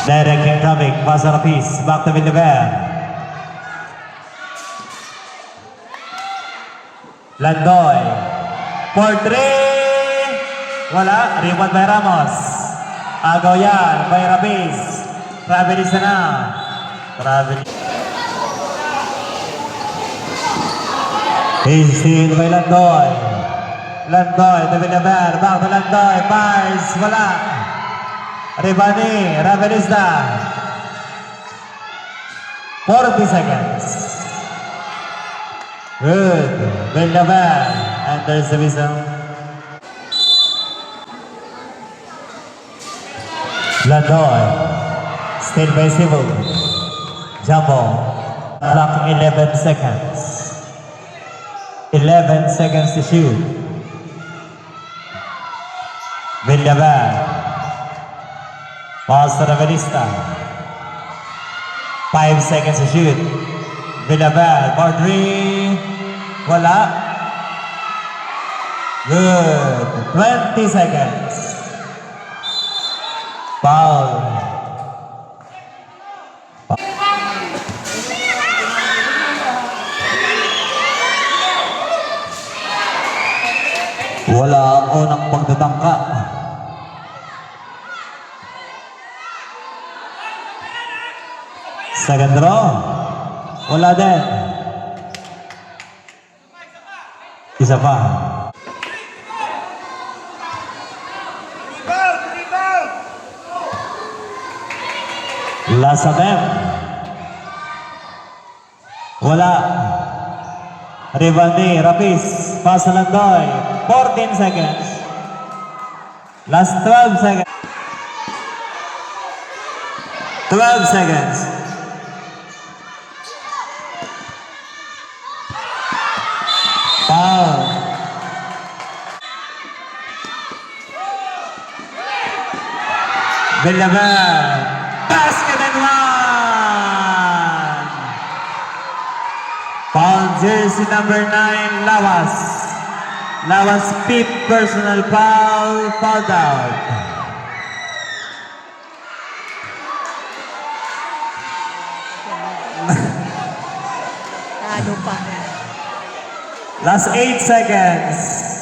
Directing traffic, pass on a piece, back to Villaver. Landoy, for 3! Wala, rebound by Ramos. Agaw yan, by Rabiz. Travelista na. Steal by Landoy. Landoy, to Villaver, back to Landoy, Pars, wala. Ribani, Ravelista. 40 seconds. Good. Villaver. And there's the whistle. Landoy. Still by Civil. Jumbo. Clock 11 seconds. 11 seconds to shoot. Villaver. Pass to Ravelista. 5 seconds to shoot. Villaver, for 3. Wala. Good. 20 seconds. Foul. Wala ang unang pagtatangka. Second draw. Wala din. Isa pa. Last attempt. Wala. Ribani, Rapis, pass na Landoy. 14 seconds. Last 12 seconds. 12 seconds. Foul. Villaver. Basket and one. Foul jersey number 9, Lawas. Lawas 5th personal foul, fouled out. Talo pa. Last 8 seconds.